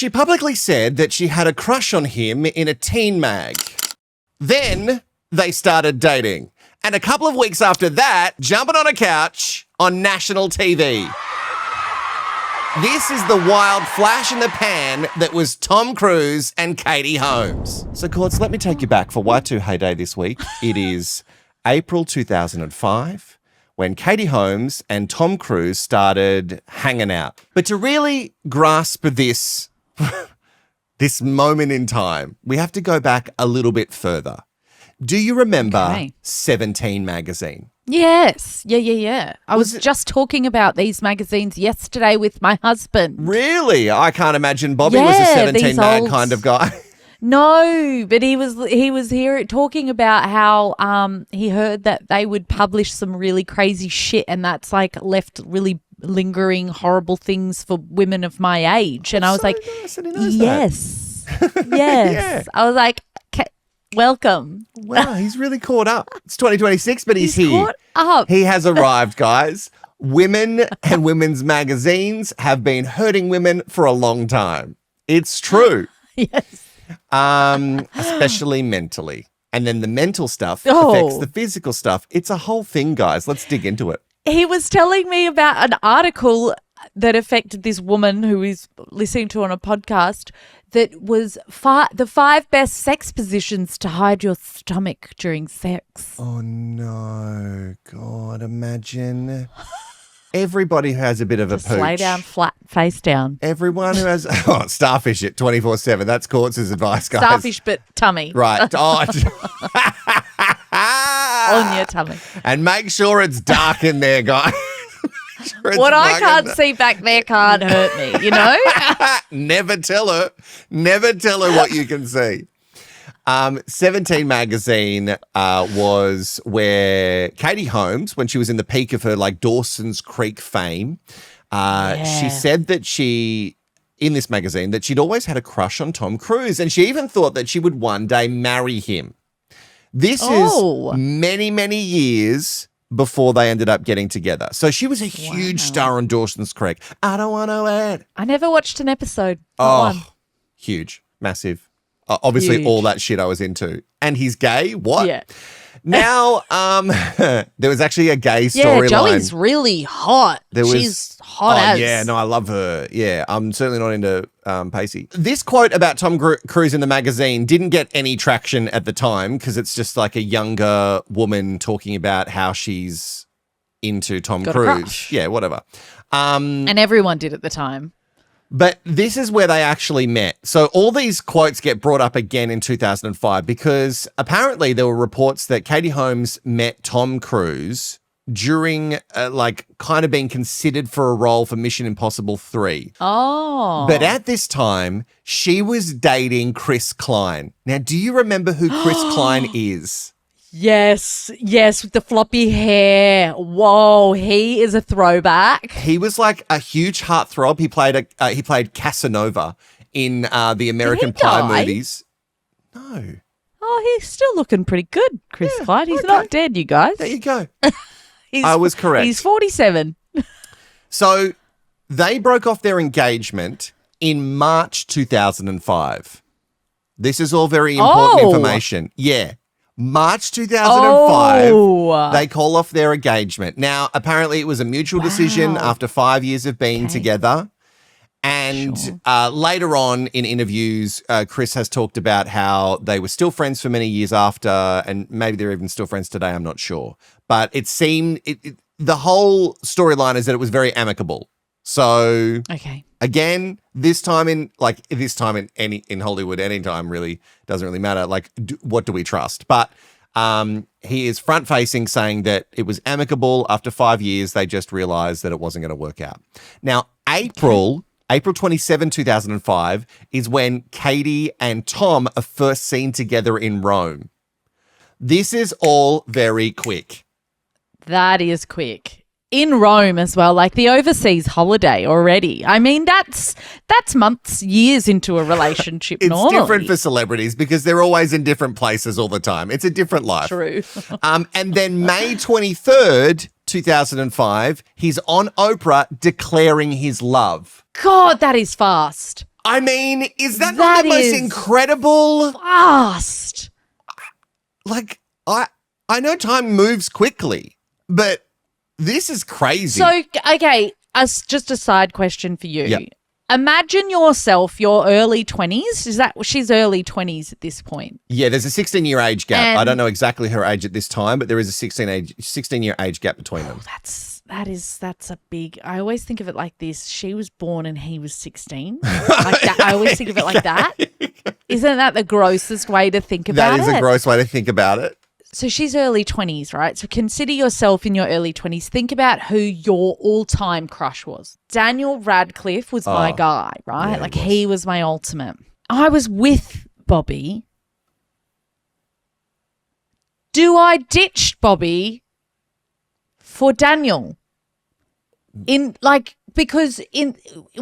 She publicly said that she had a crush on him in a teen mag. Then they started dating. And a couple of weeks after that, jumping on a couch on national TV. This is the wild flash in the pan that was Tom Cruise and Katie Holmes. So, Courts, let me take you back for Y2 Heyday this week. It is April 2005 when Katie Holmes and Tom Cruise started hanging out. But to really grasp this moment in time, we have to go back a little bit further. Do you remember 17 magazine? Yes. Yeah. I was just talking about these magazines yesterday with my husband. Really? I can't imagine Bobby was a 17 mag kind of guy. No, but he was here talking about how he heard that they would publish some really crazy shit, and that's like left really lingering horrible things for women of my age. And I was like, yes. Yeah. I was like, welcome. Wow, he's really caught up. It's 2026, but he's here. Caught up. He has arrived, guys. Women and women's magazines have been hurting women for a long time. It's true. Yes. Especially mentally. And then the mental stuff affects the physical stuff. It's a whole thing, guys. Let's dig into it. He was telling me about an article that affected this woman who he's listening to on a podcast that was the 5 best sex positions to hide your stomach during sex. Oh, no. God, imagine. Everybody who has a bit of a pooch. Lay down flat, face down. Everyone who has starfish it 24/7. That's Courts' advice, guys. Starfish, but tummy. Right. On your tummy. And make sure it's dark in there, guys. What I can't see back there can't hurt me, you know? Never tell her what you can see. 17 magazine was where Katie Holmes, when she was in the peak of her like Dawson's Creek fame, she said that in this magazine, that she'd always had a crush on Tom Cruise, and she even thought that she would one day marry him. This is many, many years before they ended up getting together. So she was a huge star on Dawson's Creek. I don't want to add. I never watched an episode. Huge, massive. Obviously, all that shit I was into. And he's gay? What? Yeah. Now, there was actually a gay storyline. Yeah, Joey's really hot. She's hot as. Yeah, no, I love her. Yeah, I'm certainly not into Pacey. This quote about Tom Cruise in the magazine didn't get any traction at the time because it's just like a younger woman talking about how she's into Tom Cruise. Yeah, whatever. And everyone did at the time. But this is where they actually met. So all these quotes get brought up again in 2005 because apparently there were reports that Katie Holmes met Tom Cruise during kind of being considered for a role for Mission Impossible 3. Oh. But at this time, she was dating Chris Klein. Now, do you remember who Chris Klein is? Yes, with the floppy hair. Whoa, he is a throwback. He was like a huge heartthrob. He played Casanova in the American Pie movies. No. Oh, he's still looking pretty good, Chris Klein. He's not dead, you guys. There you go. I was correct. He's 47. So they broke off their engagement in March 2005. This is all very important information. Yeah. March 2005, they call off their engagement. Now, apparently it was a mutual decision after 5 years of being together. And later on in interviews, Chris has talked about how they were still friends for many years after, and maybe they're even still friends today, I'm not sure. But it seemed, the whole storyline is that it was very amicable. So, again, this time in Hollywood, any time really doesn't really matter. Like, what do we trust? But he is front facing, saying that it was amicable. After 5 years, they just realized that it wasn't going to work out. Now, April 27, 2005 is when Katie and Tom are first seen together in Rome. This is all very quick. That is quick. In Rome as well, like the overseas holiday already. I mean, that's months, years into a relationship. It's normally different for celebrities because they're always in different places all the time. It's a different life. True. And then May 23rd, 2005, he's on Oprah declaring his love. God, that is fast. I mean, is that not That the most is incredible? Fast. Like, I know time moves quickly, but this is crazy. So, okay, just a side question for you. Yep. Imagine yourself, your early 20s. She's early 20s at this point. Yeah, there's a 16-year age gap. I And- don't know exactly her age at this time, but there is a 16-year age gap between them. That's a big. I always think of it like this. She was born and he was 16. Like that. I always think of it like that. Isn't that the grossest way to think about it? That is a gross way to think about it. So she's early 20s, right? So consider yourself in your early 20s. Think about who your all-time crush was. Daniel Radcliffe was my guy, right? Yeah, like he was my ultimate. I was with Bobby. Do I ditch Bobby for Daniel? Because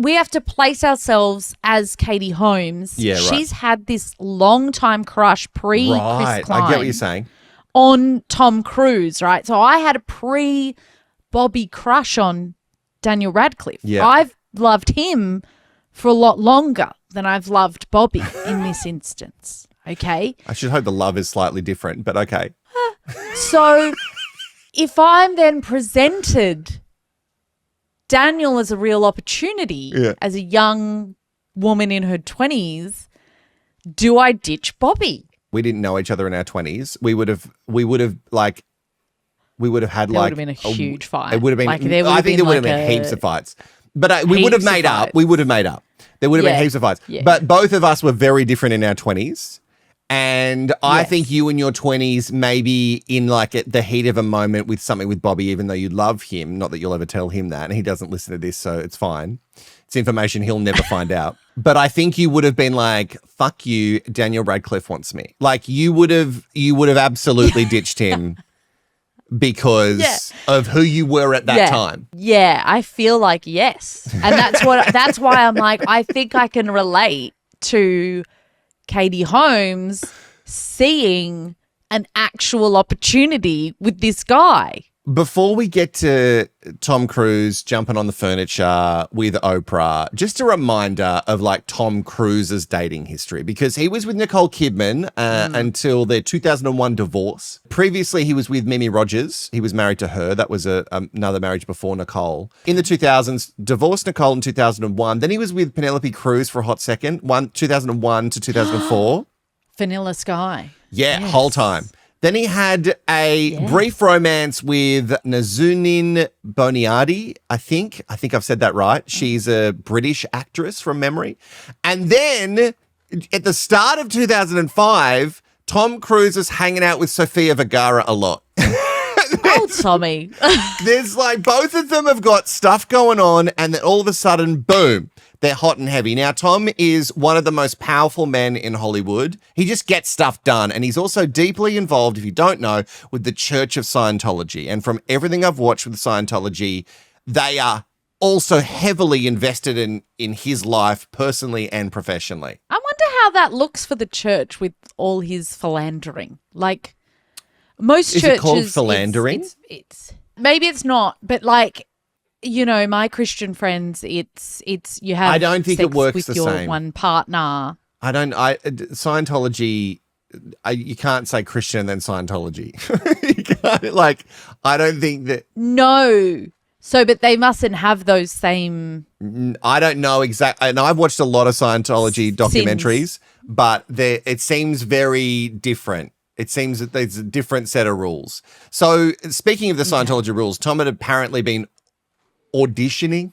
we have to place ourselves as Katie Holmes. Yeah, right. She's had this long-time crush pre-Chris Right, Klein I get what you're saying. on Tom Cruise, right? So I had a pre-Bobby crush on Daniel Radcliffe. Yeah. I've loved him for a lot longer than I've loved Bobby in this instance, okay? I should hope the love is slightly different, but okay. So if I'm then presented Daniel as a real opportunity as a young woman in her 20s, do I ditch Bobby? We didn't know each other in our 20s. We would have had There would have been a huge fight. It would have been. Like, there would I have think been there would have like been heaps of fights. But we would have Heaps of made up. fights. We would have made up. There would have been Yeah. heaps of fights. Yeah. But both of us were very different in our 20s. And I Yes. think you in your 20s, maybe in like at the heat of a moment with something with Bobby, even though you love him, not that you'll ever tell him that, and he doesn't listen to this, so it's fine. It's information he'll never find out. But I think you would have been like, fuck you, Daniel Radcliffe wants me. Like you would have absolutely ditched him because of who you were at that time. Yeah, I feel like yes. And that's why I'm like, I think I can relate to Katie Holmes seeing an actual opportunity with this guy. Before we get to Tom Cruise jumping on the furniture with Oprah, just a reminder of like Tom Cruise's dating history, because he was with Nicole Kidman until their 2001 divorce. Previously, he was with Mimi Rogers. He was married to her. That was another marriage before Nicole. In the 2000s, divorced Nicole in 2001. Then he was with Penelope Cruz for a hot second, 2001 to 2004. Vanilla Sky. Yeah, Yes. whole time. Then he had a brief romance with Nazunin Boniadi, I think. I think I've said that right. She's a British actress from memory. And then at the start of 2005, Tom Cruise is hanging out with Sofia Vergara a lot. Oh, Tommy. There's like both of them have got stuff going on, and then all of a sudden, boom, they're hot and heavy. Now, Tom is one of the most powerful men in Hollywood. He just gets stuff done, and he's also deeply involved, if you don't know, with the Church of Scientology. And from everything I've watched with Scientology, they are also heavily invested in his life personally and professionally. I wonder how that looks for the church with all his philandering. Like most Is churches, it called philandering? It's maybe it's not, but like, you know, my Christian friends, it's you have. I don't think it sex works with the your same. one partner. Scientology, you can't say Christian and then Scientology. You can't, like, I don't think that. No. So, but they mustn't have those same. I don't know exactly. And I've watched a lot of Scientology documentaries, but it seems very different. It seems that there's a different set of rules. So speaking of the Scientology rules, Tom had apparently been auditioning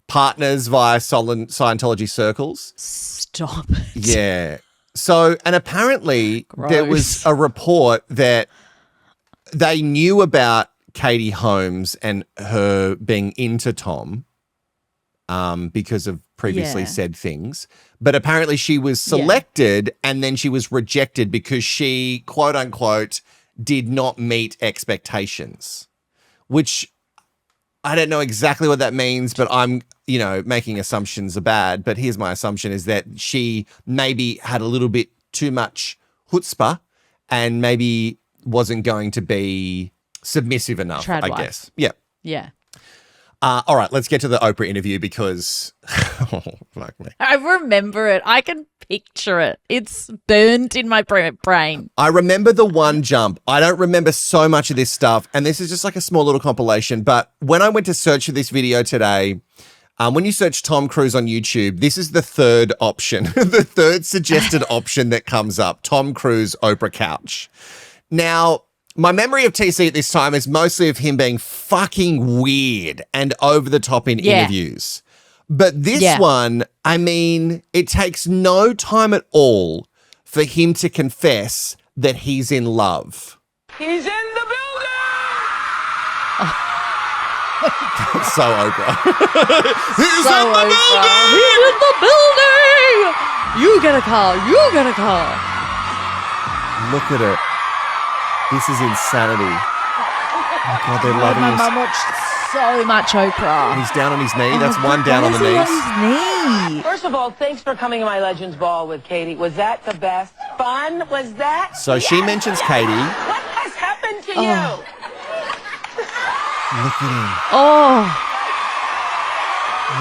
partners via Scientology circles. Stop. Yeah. So, and apparently there was a report that they knew about Katie Holmes and her being into Tom because of previously said things. But apparently she was selected and then she was rejected because she, quote unquote, did not meet expectations, which I don't know exactly what that means, but I'm, making assumptions are bad. But here's my assumption is that she maybe had a little bit too much chutzpah and maybe wasn't going to be submissive enough, Trad I wife. guess. Yeah. Yeah. All right, let's get to the Oprah interview because, oh, fuck me. I remember it. I can picture it. It's burned in my brain. I remember the one jump. I don't remember so much of this stuff, and this is just like a small little compilation. But when I went to search for this video today, when you search Tom Cruise on YouTube, this is the third option, the third suggested option that comes up, Tom Cruise Oprah couch. Now, my memory of TC at this time is mostly of him being fucking weird and over the top in interviews. But this one, I mean, it takes no time at all for him to confess that he's in love. He's in the building! So Oprah. He's So in the Oprah. building! He's in the building! You get a car. You get a car. Look at it. This is insanity. Oh, God, they're loving My this. mum watched so much Oprah. He's down on his knee. That's one down on the Why is knees. he on his knee? First of all, thanks for coming to my Legends Ball with Katie. Was that the best fun? Was that? So she mentions Katie. What has happened to you? Look at him. Oh,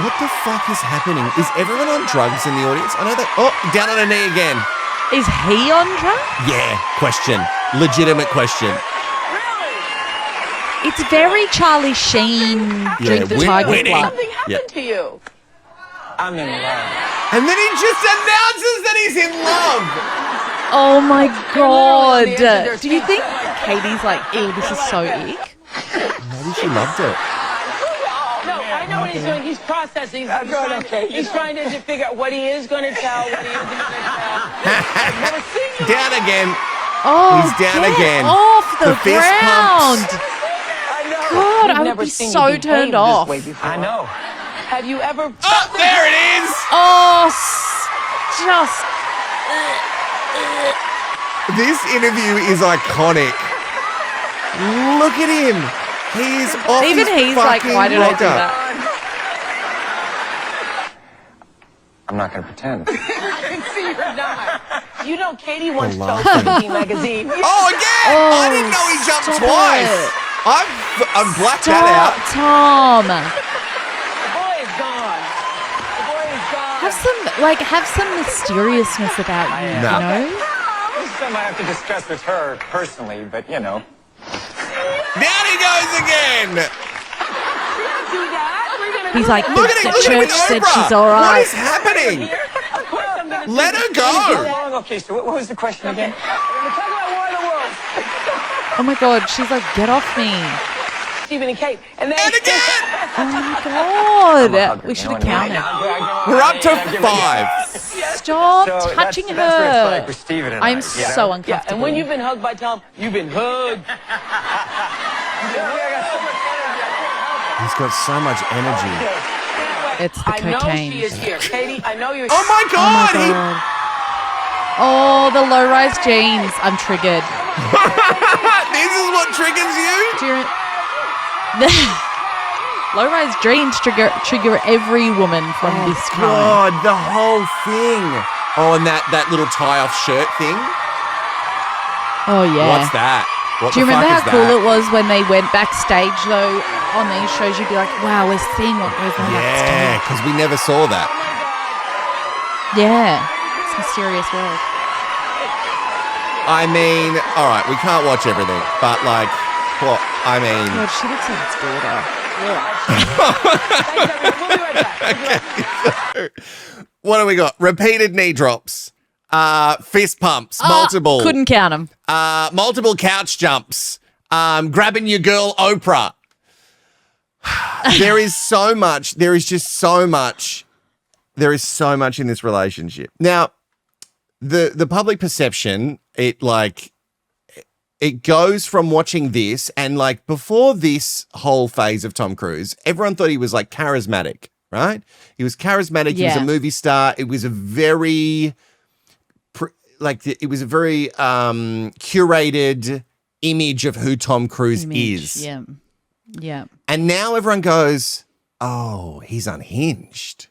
What the fuck is happening? Is everyone on drugs in the audience? I know that. Oh, down on a knee again. is he on drugs? Yeah, question. Legitimate question. Really? It's very Charlie Sheen. Drink the tiger's winning. blood. Something happened Yeah. to you. I'm in love. And then he just announces that he's in love. Oh my god. literally on the edge of Do you their think seats. Katie's like, ew, this is so ick? Maybe she loved it. No, I know what he's doing. He's processing. He's trying to figure out what he is going to tell, what he isn't going to tell. I've never seen you Down like again. Oh, He's down get again. off the fist ground. pumps. I know. God, We've I would never be seen so you behave turned this off. way before. I know. Have you ever? Oh, there it is. Oh, just This interview is iconic. Look at him. He's off even his he's like, fucking why did I do rocker. that? I'm not going to pretend. I can see you're not. You know, Katie once told laughing. Katie magazine. Oh, again! I didn't know he jumped stop twice. it. I've blacked Stop, that out. The Tom. boy is gone. The boy is gone. Have some mysteriousness about you, No. you know? This is something I have to discuss with her personally, but you know. Down he goes again. Do that. We're gonna He's do like, that. Look at him. the Look at him with church said Oprah. she's all What right. is happening? Of course I'm gonna Let her go. Long. Okay, so what was the question again? We're gonna talk about War of the Worlds. Oh my god, she's like, get off me. Stephen and Kate. And then And again. Oh my god. We should have counted. We're up to 5. Stop So touching that's what it's like her. with Steven and I, I'm you know? so Yeah, uncomfortable. and when you've been hugged by Tom, you've been hugged. He's got so much energy. It's the I know cocaine. she is here. Katie, I know you're Oh my Oh God. my god. Oh, the low-rise jeans. I'm triggered. This is what triggers you? Do you low-rise jeans trigger every woman from this time. God, the whole thing. Oh, and that little tie-off shirt thing. Oh yeah. What's that? What Do you the remember how fuck is cool that? it was when they went backstage though on these shows? You'd be like, wow, we're seeing what goes on Yeah, backstage. because we never saw that. Yeah. It's a mysterious world. I mean, all right, we can't watch everything, but like, what? I mean, God, she looks like his daughter. Thanks, everyone. We'll be right back. what do we got? Repeated knee drops, fist pumps, multiple, Couldn't count them. multiple couch jumps, grabbing your girl Oprah. There is so much. There is just so much. There is so much in this relationship. Now, the public perception, it goes from watching this and like before this whole phase of Tom Cruise, everyone thought he was like charismatic, right? He was charismatic. He was a Yeah. movie star. It was a very curated image of who Tom Cruise is. Yeah. Yeah. And now everyone goes, oh, he's unhinged.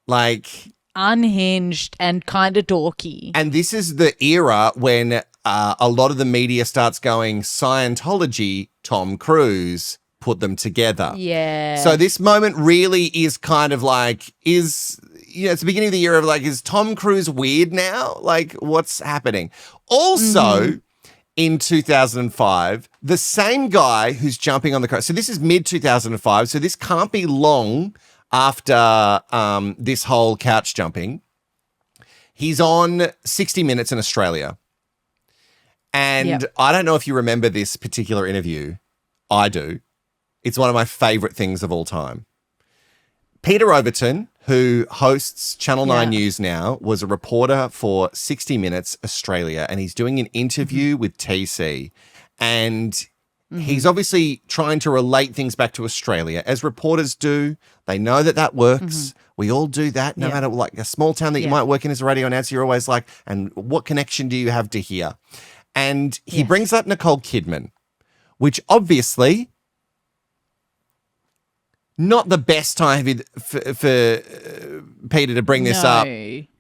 Like, Unhinged and kind of dorky. and this is the era when a lot of the media starts going Scientology, Tom Cruise, put them together. Yeah. So this moment really is kind of like, it's the beginning of the year of like, is Tom Cruise weird now? Like, what's happening? Also, in 2005, the same guy who's jumping on the couch. So this is mid-2005, so this can't be long after this whole couch jumping. He's on 60 Minutes in Australia. And I don't know if you remember this particular interview. I do. It's one of my favorite things of all time. Peter Overton, who hosts Channel 9 News now, was a reporter for 60 Minutes Australia, and he's doing an interview with TC. And he's obviously trying to relate things back to Australia, as reporters do. They know that works. We all do that, no matter like a small town that you might work in as a radio announcer. You're always like, and what connection do you have to here? And he brings up Nicole Kidman, which obviously not the best time for Peter to bring this up,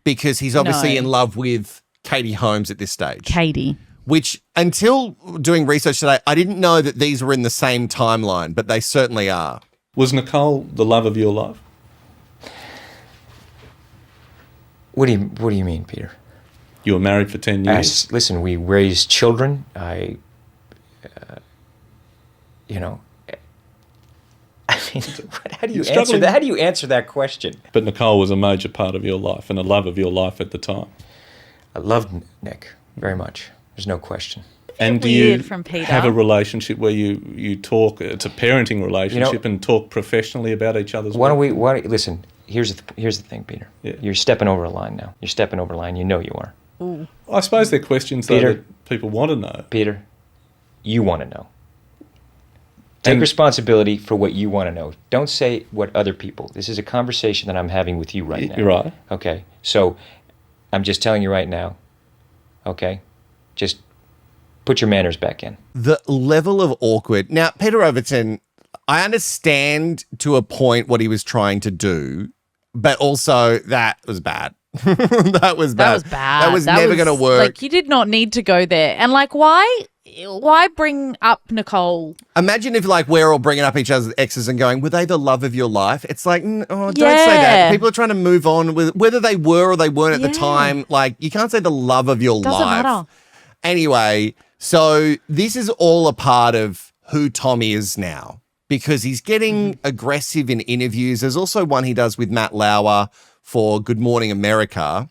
because he's obviously in love with Katie Holmes at this stage. Katie. Which, until doing research today, I didn't know that these were in the same timeline, but they certainly are. Was Nicole the love of your life? What do you mean, Peter? You were married for 10 years. Listen, we raised children. How do you answer that? How do you answer that question? But Nicole was a major part of your life and a love of your life at the time. I loved Nick very much. There's no question. And do you have a relationship where you talk? It's a parenting relationship, and talk professionally about each other's work? Listen, here's the thing, Peter. Yeah. You're stepping over a line now. You're stepping over a line. You know you are. Ooh. I suppose they're questions, Peter, that people want to know. Peter, you want to know. Take responsibility for what you want to know. Don't say what other people. This is a conversation that I'm having with you right now. You're right. Okay. So I'm just telling you right now. Okay? Just put your manners back in. The level of awkward. Now, Peter Overton, I understand to a point what he was trying to do, but also that was bad. That was bad. That was never going to work. Like, you did not need to go there. And like, why bring up Nicole? Imagine if like we're all bringing up each other's exes and going, were they the love of your life? It's like, don't say that. People are trying to move on with whether they were or they weren't at the time. Like, you can't say the love of your life. Doesn't matter. Anyway, so this is all a part of who Tom is now, because he's getting aggressive in interviews. There's also one he does with Matt Lauer for Good Morning America,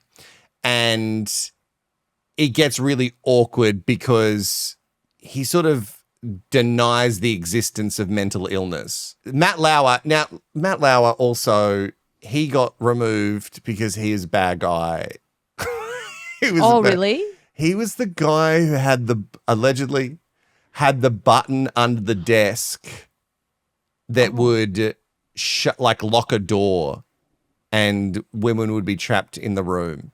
and it gets really awkward because he sort of denies the existence of mental illness. Matt Lauer also, he got removed because he is a bad guy. Really? He was the guy who allegedly had the button under the desk that would lock a door, and women would be trapped in the room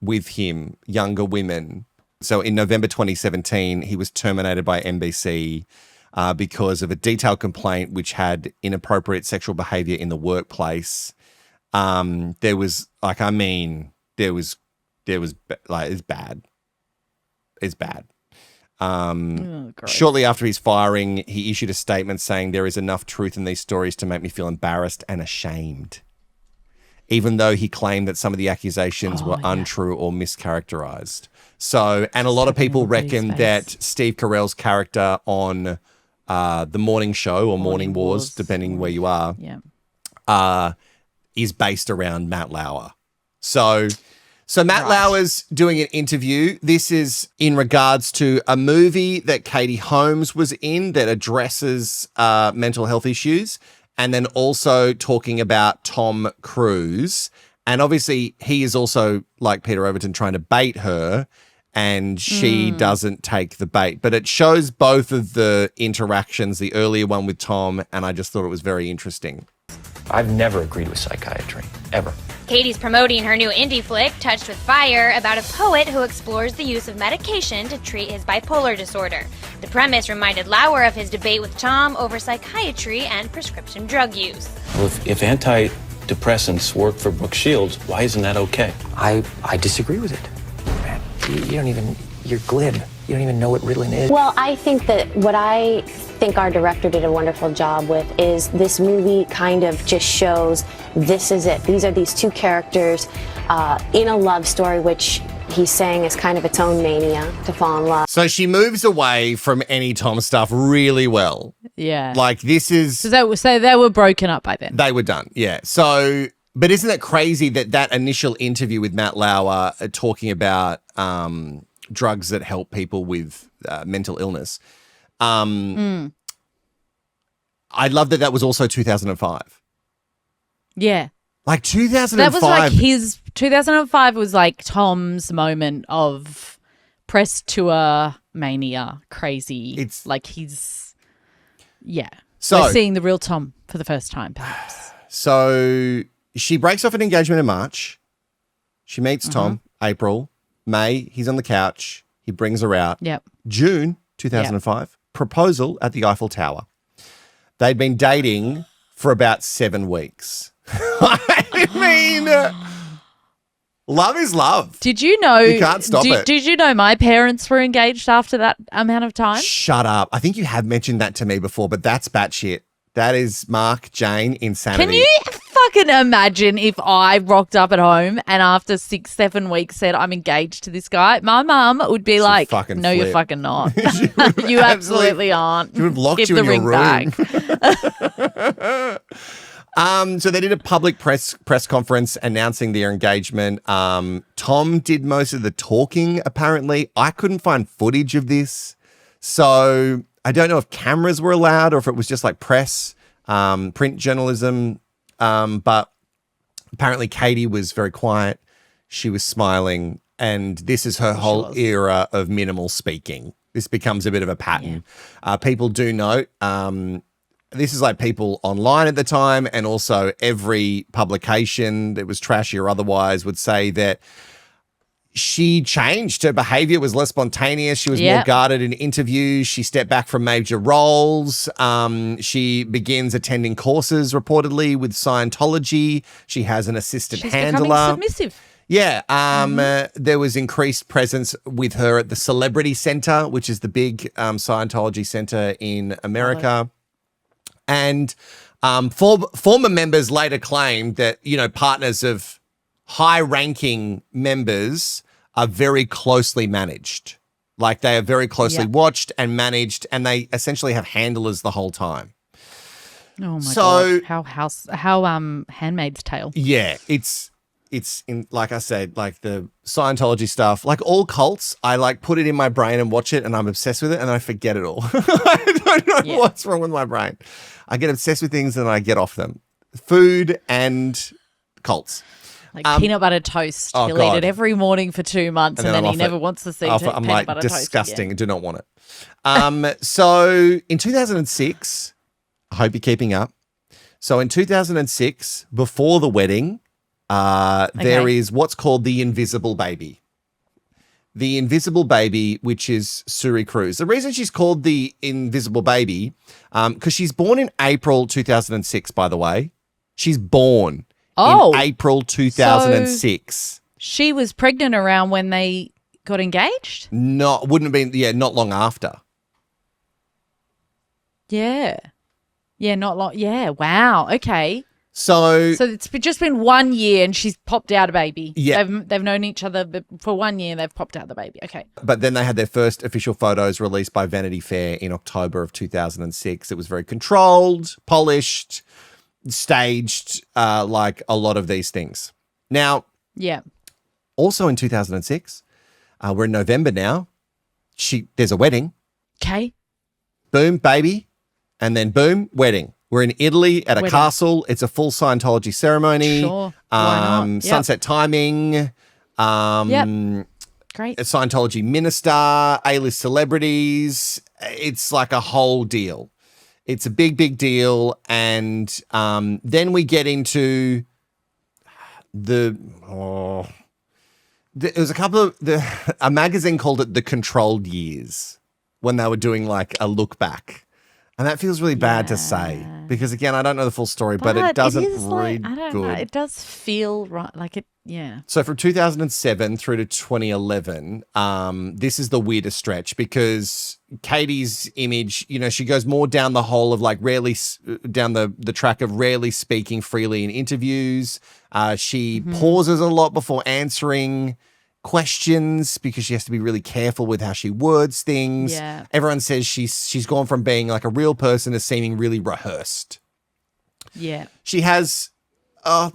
with him, younger women. So in November 2017, he was terminated by NBC because of a detailed complaint which had inappropriate sexual behavior in the workplace. It's bad. It's bad. Shortly after his firing, he issued a statement saying, "There is enough truth in these stories to make me feel embarrassed and ashamed," even though he claimed that some of the accusations were untrue or mischaracterized. So, and a lot of people reckon that Steve Carell's character on the morning show or Morning Wars, depending where you are, is based around Matt Lauer. So Matt Lauer's doing an interview. This is in regards to a movie that Katie Holmes was in that addresses mental health issues, and then also talking about Tom Cruise. And obviously he is also, like Peter Overton, trying to bait her, and she doesn't take the bait. But it shows both of the interactions, the earlier one with Tom, and I just thought it was very interesting. I've never agreed with psychiatry, ever. Katie's promoting her new indie flick, Touched with Fire, about a poet who explores the use of medication to treat his bipolar disorder. The premise reminded Lauer of his debate with Tom over psychiatry and prescription drug use. Well, if antidepressants work for Brooke Shields, why isn't that okay? I disagree with it. Man, you don't even, you're glib. You don't even know what riddling is. Well, I think that what I think our director did a wonderful job with is this movie kind of just shows this is it. These are these two characters in a love story, which he's saying is kind of its own mania to fall in love. So she moves away from any Tom stuff really well. Yeah. Like this is... So they were broken up by then. They were done, yeah. So, but isn't it crazy that initial interview with Matt Lauer talking about drugs that help people with mental illness. I love that was also 2005. Yeah. Like 2005. That was like 2005 was like Tom's moment of press tour mania, crazy. It's like yeah. So we're seeing the real Tom for the first time, perhaps. So she breaks off an engagement in March. She meets Tom, April. May, he's on the couch. He brings her out. Yep. June 2005, proposal at the Eiffel Tower. They'd been dating for about 7 weeks. I mean, love is love. Did you know? You can't stop it. Did you know my parents were engaged after that amount of time? Shut up. I think you have mentioned that to me before, but that's batshit. That is Mark, Jane, insanity. Can you fucking imagine if I rocked up at home and after 6-7 weeks said I'm engaged to this guy? My mum would be like, "No, you're fucking not. You absolutely aren't." She would have locked Give you the in your ring room. So they did a public press conference announcing their engagement. Tom did most of the talking, apparently. I couldn't find footage of this. So I don't know if cameras were allowed or if it was just like press, print journalism. But apparently Katie was very quiet. She was smiling. And this is her whole era of minimal speaking. This becomes a bit of a pattern. Yeah. People do note, this is like people online at the time, and also every publication that was trashy or otherwise would say that she changed. Her behavior was less spontaneous. She was more guarded in interviews. She stepped back from major roles. She begins attending courses reportedly with Scientology. She has an assistant handler. Becoming submissive. Yeah. There was increased presence with her at the Celebrity Center, which is the big Scientology center in America. And former members later claimed that, partners of high-ranking members are very closely managed. Like they are very closely watched and managed, and they essentially have handlers the whole time. Oh my God. How Handmaid's Tale. Yeah, it's in, like I said, like the Scientology stuff, like all cults, I like put it in my brain and watch it and I'm obsessed with it and I forget it all. I don't know what's wrong with my brain. I get obsessed with things and I get off them. Food and cults. Like peanut butter toast. He'll eat it every morning for 2 months and then he never wants to see I'm peanut like, butter disgusting. toast. I do not want it. So in 2006, I hope you're keeping up. So in 2006, before the wedding, there is what's called the invisible baby. The invisible baby, which is Suri Cruise. The reason she's called the invisible baby, because she's born in April 2006, by the way. She's born in April 2006. So she was pregnant around when they got engaged? Wouldn't have been, not long after. Yeah. Yeah, not long. Yeah, wow. Okay. So it's just been 1 year and she's popped out a baby. Yeah. They've known each other for 1 year and they've popped out the baby. Okay. But then they had their first official photos released by Vanity Fair in October of 2006. It was very controlled, polished, staged, like a lot of these things. Now, also in 2006, we're in November now, there's a wedding. Okay. Boom, baby. And then boom, wedding. We're in Italy at a castle. It's a full Scientology ceremony. Sure. Why not? Sunset timing. Great. A Scientology minister, A-list celebrities. It's like a whole deal. It's a big, big deal. And then we get into there was a couple of a magazine called it The Controlled Years when they were doing like a look back. And that feels really bad to say because, again, I don't know the full story, but it doesn't read good. It does feel right. Like Yeah. So from 2007 through to 2011, this is the weirdest stretch because Katie's image, she goes more down the hole of like down the track of rarely speaking freely in interviews. She pauses a lot before answering questions because she has to be really careful with how she words things. Yeah. Everyone says she's gone from being like a real person to seeming really rehearsed. Yeah. She has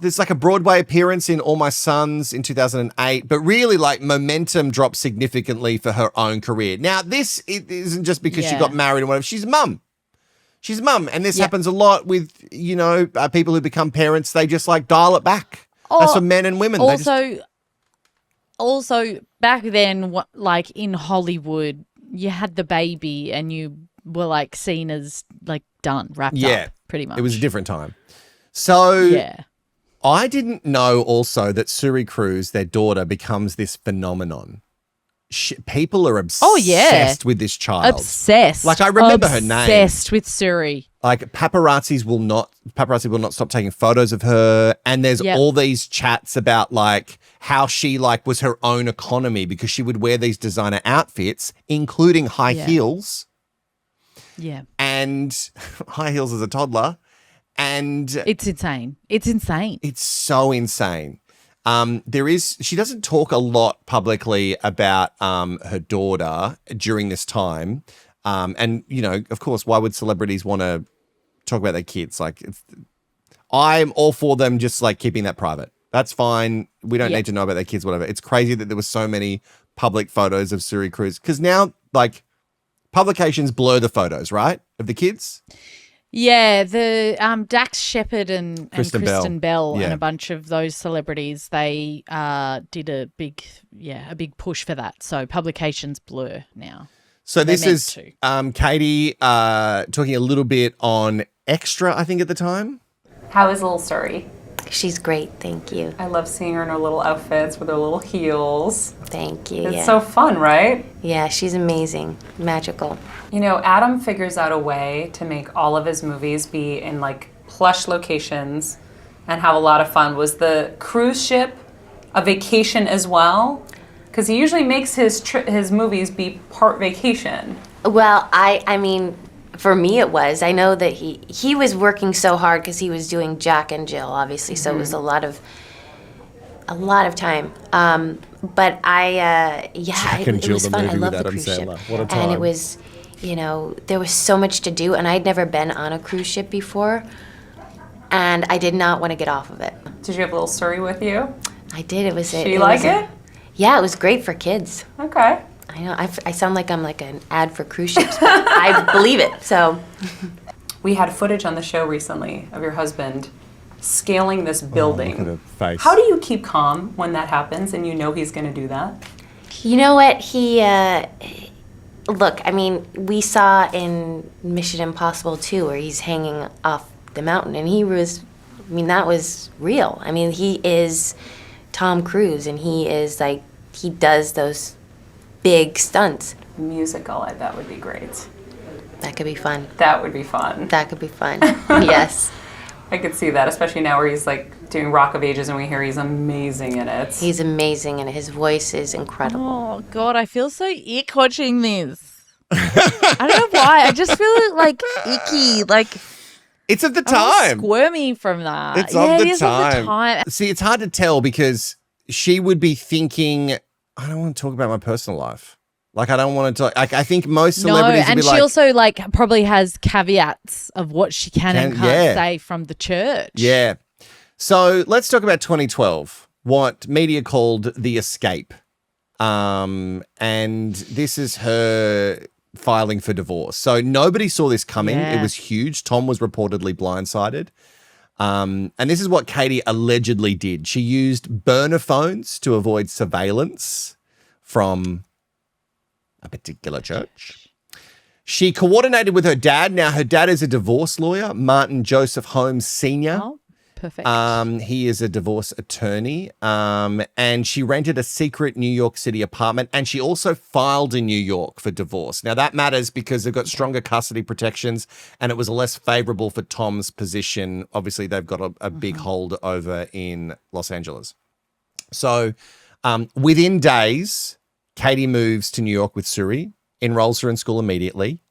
there's like a Broadway appearance in All My Sons in 2008, but really like momentum dropped significantly for her own career. Now, this isn't just because she got married and whatever. She's a mum. She's a mum. And this happens a lot with, people who become parents. They just like dial it back. That's for men and women. Also, back then, like in Hollywood, you had the baby and you were like seen as like done, wrapped up, pretty much. It was a different time. So I didn't know also that Suri Cruise, their daughter, becomes this phenomenon. People are obsessed with this child. Obsessed. Like I remember her name. Obsessed with Suri. Like paparazzi will not stop taking photos of her. And there's all these chats about like how she like was her own economy because she would wear these designer outfits, including high heels. Yeah. And high heels as a toddler. And it's insane. It's insane. It's so insane. She doesn't talk a lot publicly about her daughter during this time. And, of course, why would celebrities want to talk about their kids? Like, I'm all for them just like keeping that private. That's fine. We don't need to know about their kids, whatever. It's crazy that there was so many public photos of Suri Cruise because now, like, publications blur the photos, right, of the kids? Yeah, the Dax Shepard and Kristen Bell Yeah. and a bunch of those celebrities, they did a big push for that. So publications blur now. So this is Katie talking a little bit on Extra, I think, at the time. How is little Suri? She's great, thank you. I love seeing her in her little outfits with her little heels. Thank you. It's so fun, right? Yeah, she's amazing, magical. Adam figures out a way to make all of his movies be in like plush locations and have a lot of fun. Was the cruise ship a vacation as well? Because he usually makes his movies be part vacation. Well, I mean, for me it was. I know that he was working so hard because he was doing Jack and Jill, obviously, so it was a lot of time. But it was fun. I love the cruise ship. What a time. And it was, there was so much to do, and I'd never been on a cruise ship before, and I did not want to get off of it. Did you have little Suri with you? I did. It was. She like it? Yeah, it was great for kids. Okay. I know. I sound like I'm like an ad for cruise ships, but I believe it. So, we had footage on the show recently of your husband scaling this building. Look at her face. How do you keep calm when that happens and you know he's going to do that? You know what? Look, I mean, we saw in Mission Impossible 2 where he's hanging off the mountain, and that was real. I mean, he is Tom Cruise, and he does those big stunts. Musical, I bet would be great. That could be fun. That would be fun. That could be fun. Yes. I could see that, especially now where he's like doing Rock of Ages and we hear he's amazing in it. He's amazing and his voice is incredible. Oh, God, I feel so ick watching this. I don't know why. I just feel like icky. Like, it's of the I'm time. Squirmy from that. It's of the it is time. of the time. See, it's hard to tell because she would be thinking, I don't want to talk about my personal life. Like, I don't want to talk. Like, I think most celebrities would and be she like, also probably has caveats of what she can and can't say from the church. Yeah. So let's talk about 2012, what media called The Escape. And this is her filing for divorce. So nobody saw this coming. Yeah. It was huge. Tom was reportedly blindsided. And this is what Katie allegedly did. She used burner phones to avoid surveillance from a particular church. She coordinated with her dad. Now, her dad is a divorce lawyer, Martin Joseph Holmes Sr. Oh, perfect. He is a divorce attorney. And she rented a secret New York City apartment. And she also filed in New York for divorce. Now, that matters because they've got stronger custody protections and it was less favorable for Tom's position. Obviously, they've got a big hold over in Los Angeles. So within days, Katie moves to New York with Suri, enrolls her in school immediately.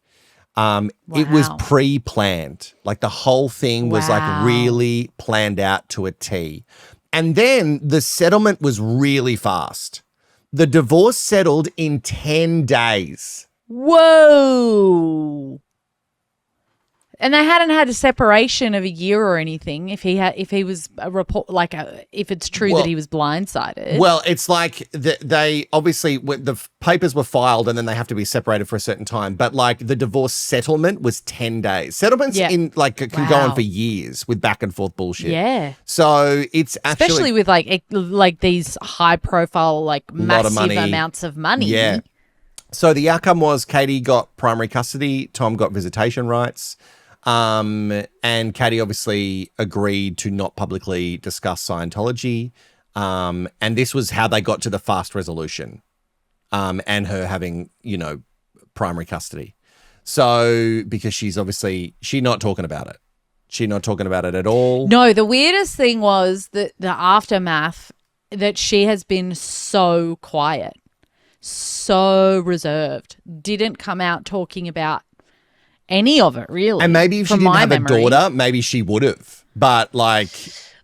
It was pre-planned. Like the whole thing was like really planned out to a T. And then the settlement was really fast. The divorce settled in 10 days. Whoa. And they hadn't had a separation of a year or anything. If he was a report, like if it's true that he was blindsided. Well, it's like they obviously the papers were filed and then they have to be separated for a certain time. But like the divorce settlement was 10 days. Settlements in like can go on for years with back and forth bullshit. Yeah. So it's actually especially with like these high profile like massive amounts of money. Yeah. So the outcome was Katie got primary custody. Tom got visitation rights. And Katie obviously agreed to not publicly discuss Scientology. And this was how they got to the fast resolution, and her having, primary custody. So, because she's not talking about it. She's not talking about it at all. No, the weirdest thing was the aftermath, that she has been so quiet, so reserved, didn't come out talking about any of it, really. And maybe if she didn't have a daughter, maybe she would have. But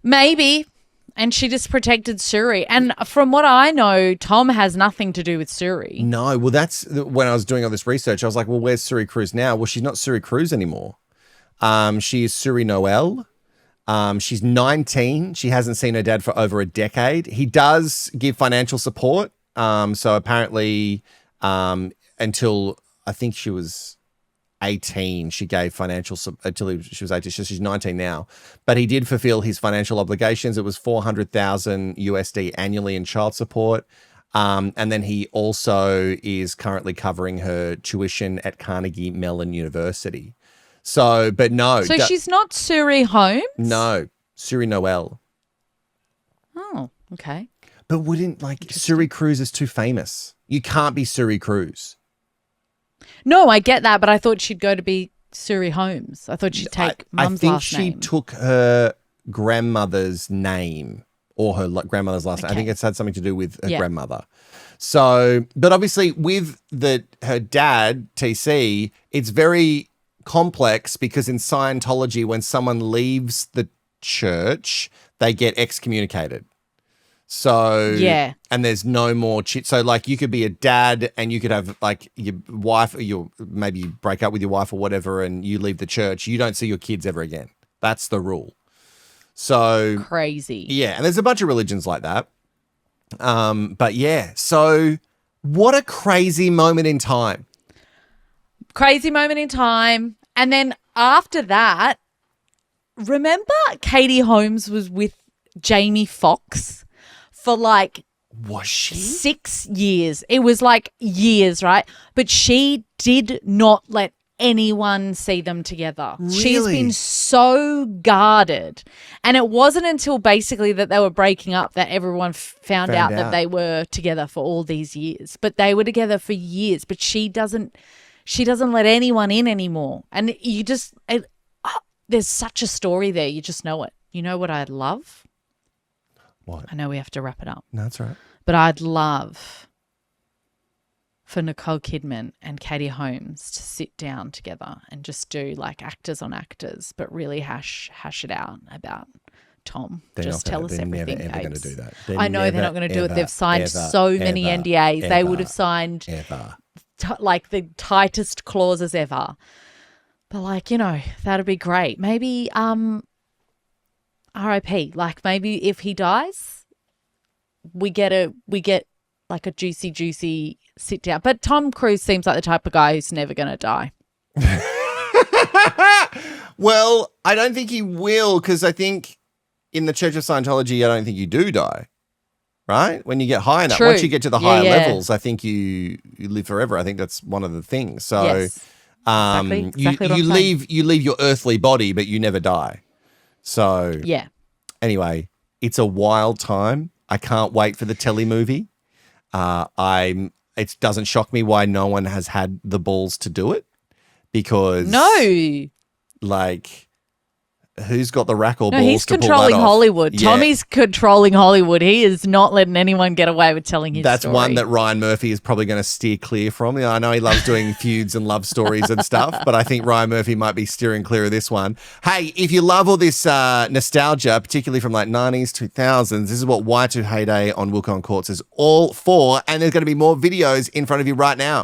maybe. And she just protected Suri. And from what I know, Tom has nothing to do with Suri. No, well, that's when I was doing all this research. I was like, well, where's Suri Cruise now? Well, she's not Suri Cruise anymore. She is Suri Noel. She's 19. She hasn't seen her dad for over a decade. He does give financial support. So apparently until I think she was 18, she gave financial until she was 18. She's 19 now, but he did fulfill his financial obligations. It was $400,000 USD annually in child support, and then he also is currently covering her tuition at Carnegie Mellon University. So, but no, so she's not Suri Holmes. No, Suri Noel. Oh, okay. But wouldn't Suri Cruise is too famous? You can't be Suri Cruise. No, I get that, but I thought she'd go to be Suri Holmes. I thought she'd take mum's last name. I think she took her grandmother's name or her grandmother's last name. I think it's had something to do with her grandmother. So, but obviously with her dad, TC, it's very complex because in Scientology, when someone leaves the church, they get excommunicated. So, and there's no more so you could be a dad and you could have your wife, or maybe you break up with your wife or whatever and you leave the church. You don't see your kids ever again. That's the rule. So crazy. Yeah. And there's a bunch of religions like that. But yeah, so what a crazy moment in time. Crazy moment in time. And then after that, remember Katie Holmes was with Jamie Foxx for was she 6 years? It was years, right? But she did not let anyone see them together. Really? She's been so guarded. And it wasn't until basically that they were breaking up that everyone found out that they were together for all these years. But they were together for years. But she doesn't let anyone in anymore. And you just there's such a story there. You just know it. You know what I'd love? What? I know we have to wrap it up. No, that's right. But I'd love for Nicole Kidman and Katie Holmes to sit down together and just do actors on actors, but really hash it out about Tom. Just tell us everything. They're never going to do that. I know they're not going to do it. They've signed so many NDAs. They would have signed the tightest clauses ever. But that'd be great. Maybe RIP. Maybe if he dies, we get a juicy sit down. But Tom Cruise seems like the type of guy who's never going to die. Well, I don't think he will, because I think in the Church of Scientology, I don't think you do die. Right? When you get high enough, once you get to the higher levels, I think you live forever. I think that's one of the things. So yes. Exactly you leave your earthly body, but you never die. So anyway, it's a wild time. I can't wait for the telly movie. It doesn't shock me why no one has had the balls to do it, because who's got the rack or No, balls he's to pull that controlling off? Hollywood. Yeah. Tommy's controlling Hollywood. He is not letting anyone get away with telling his That's story. one that Ryan Murphy is probably going to steer clear from. I know he loves doing feuds and love stories and stuff, but I think Ryan Murphy might be steering clear of this one. Hey, if you love all this nostalgia, particularly from like 90s, 2000s, this is what Y2 Heyday on Wilko Courts is all for, and there's going to be more videos in front of you right now.